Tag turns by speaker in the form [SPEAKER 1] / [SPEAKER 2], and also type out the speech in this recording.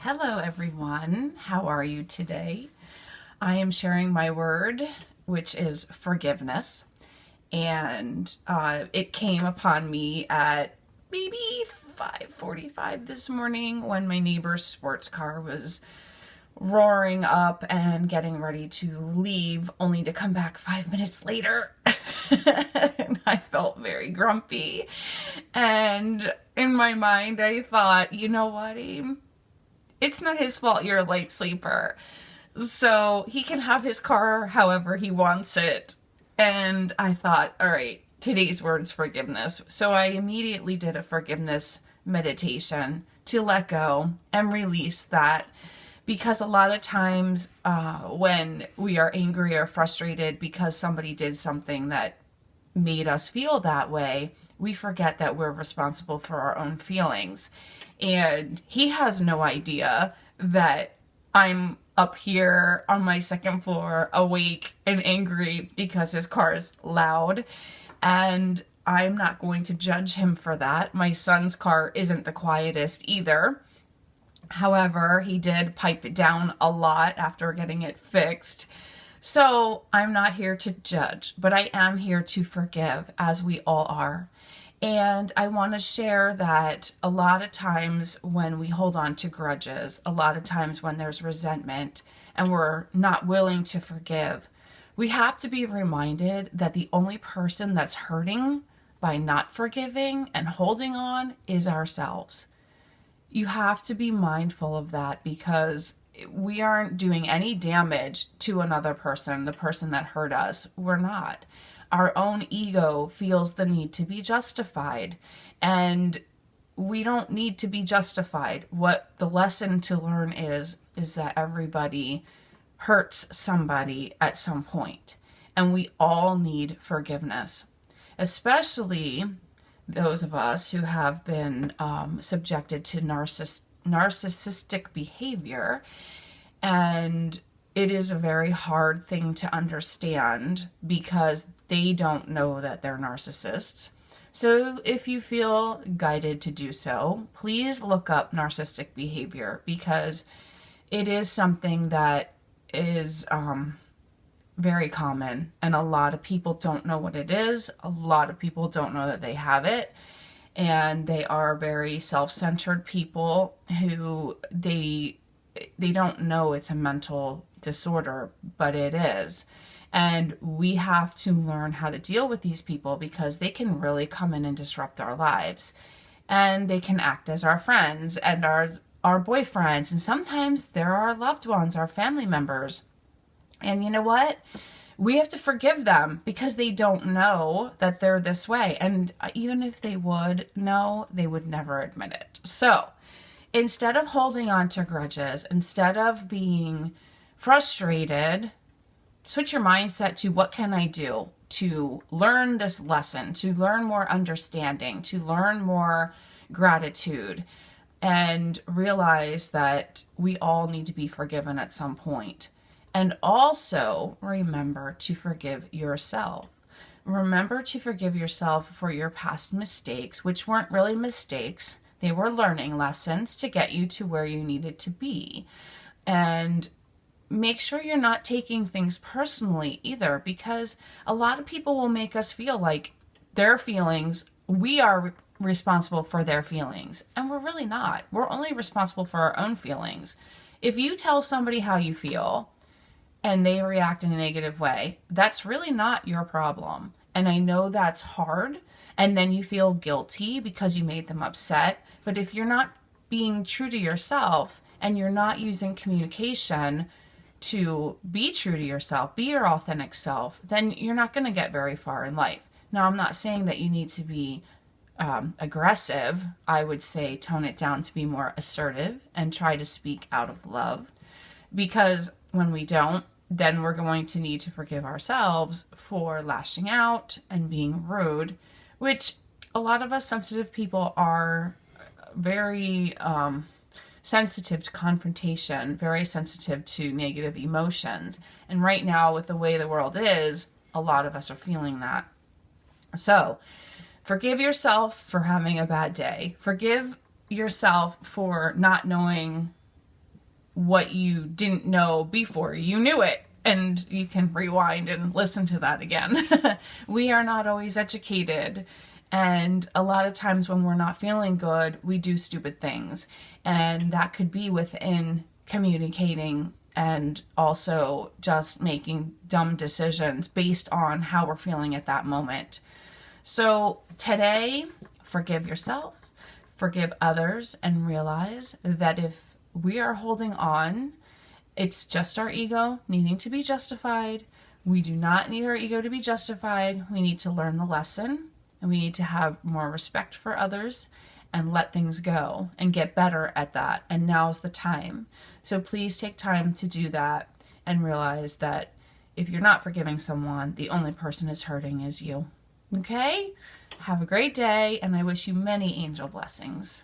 [SPEAKER 1] Hello, everyone. How are you today? I am sharing my word, which is forgiveness. And it came upon me at maybe 5:45 this morning when my neighbor's sports car was roaring up and getting ready to leave, only to come back 5 minutes later. And I felt very grumpy. And in my mind, I thought, you know what, Aim? It's not his fault you're a light sleeper. So he can have his car however he wants it. And I thought, all right, today's word's forgiveness. So I immediately did a forgiveness meditation to let go and release that. Because a lot of times when we are angry or frustrated because somebody did something that made us feel that way, we forget that we're responsible for our own feelings. And he has no idea that I'm up here on my second floor, awake and angry because his car is loud. And I'm not going to judge him for that. My son's car isn't the quietest either. However, he did pipe it down a lot after getting it fixed. So I'm not here to judge, but I am here to forgive, as we all are. And I want to share that a lot of times when we hold on to grudges, a lot of times when there's resentment and we're not willing to forgive, we have to be reminded that the only person that's hurting by not forgiving and holding on is ourselves. You have to be mindful of that because we aren't doing any damage to another person, the person that hurt us. We're not. Our own ego feels the need to be justified, and we don't need to be justified. What the lesson to learn is that everybody hurts somebody at some point, and we all need forgiveness, especially those of us who have been subjected to narcissistic behavior. And it is a very hard thing to understand because they don't know that they're narcissists. So if you feel guided to do so, please look up narcissistic behavior because it is something that is very common, and a lot of people don't know what it is. A lot of people don't know that they have it, and they are very self-centered people who they don't know it's a mental disorder, but it is. And we have to learn how to deal with these people because they can really come in and disrupt our lives, and they can act as our friends and our boyfriends, and sometimes they're our loved ones, our family members. And you know what? We have to forgive them because they don't know that they're this way. And even if they would know, they would never admit it. So instead of holding on to grudges, instead of being frustrated, switch your mindset to what can I do to learn this lesson, to learn more understanding, to learn more gratitude, and realize that we all need to be forgiven at some point. And also remember to forgive yourself. Remember to forgive yourself for your past mistakes, which weren't really mistakes. They were learning lessons to get you to where you needed to be. And make sure you're not taking things personally either, because a lot of people will make us feel like their feelings, we are responsible for their feelings. And we're really not. We're only responsible for our own feelings. If you tell somebody how you feel, and they react in a negative way, that's really not your problem. And I know that's hard, and then you feel guilty because you made them upset. But if you're not being true to yourself and you're not using communication to be true to yourself, be your authentic self, then you're not going to get very far in life. Now, I'm not saying that you need to be aggressive. I would say tone it down to be more assertive and try to speak out of love, because when we don't, then we're going to need to forgive ourselves for lashing out and being rude, which a lot of us sensitive people are very sensitive to confrontation, very sensitive to negative emotions. And right now, with the way the world is, a lot of us are feeling that. So forgive yourself for having a bad day. Forgive yourself for not knowing what you didn't know before you knew it. And you can rewind and listen to that again. We are not always educated. And a lot of times when we're not feeling good, we do stupid things. And that could be within communicating and also just making dumb decisions based on how we're feeling at that moment. So today, forgive yourself, forgive others, and realize that if we are holding on, it's just our ego needing to be justified. We do not need our ego to be justified. We need to learn the lesson, and we need to have more respect for others and let things go and get better at that. And now's the time. So please take time to do that and realize that if you're not forgiving someone, the only person it's hurting is you. Okay? Have a great day, and I wish you many angel blessings.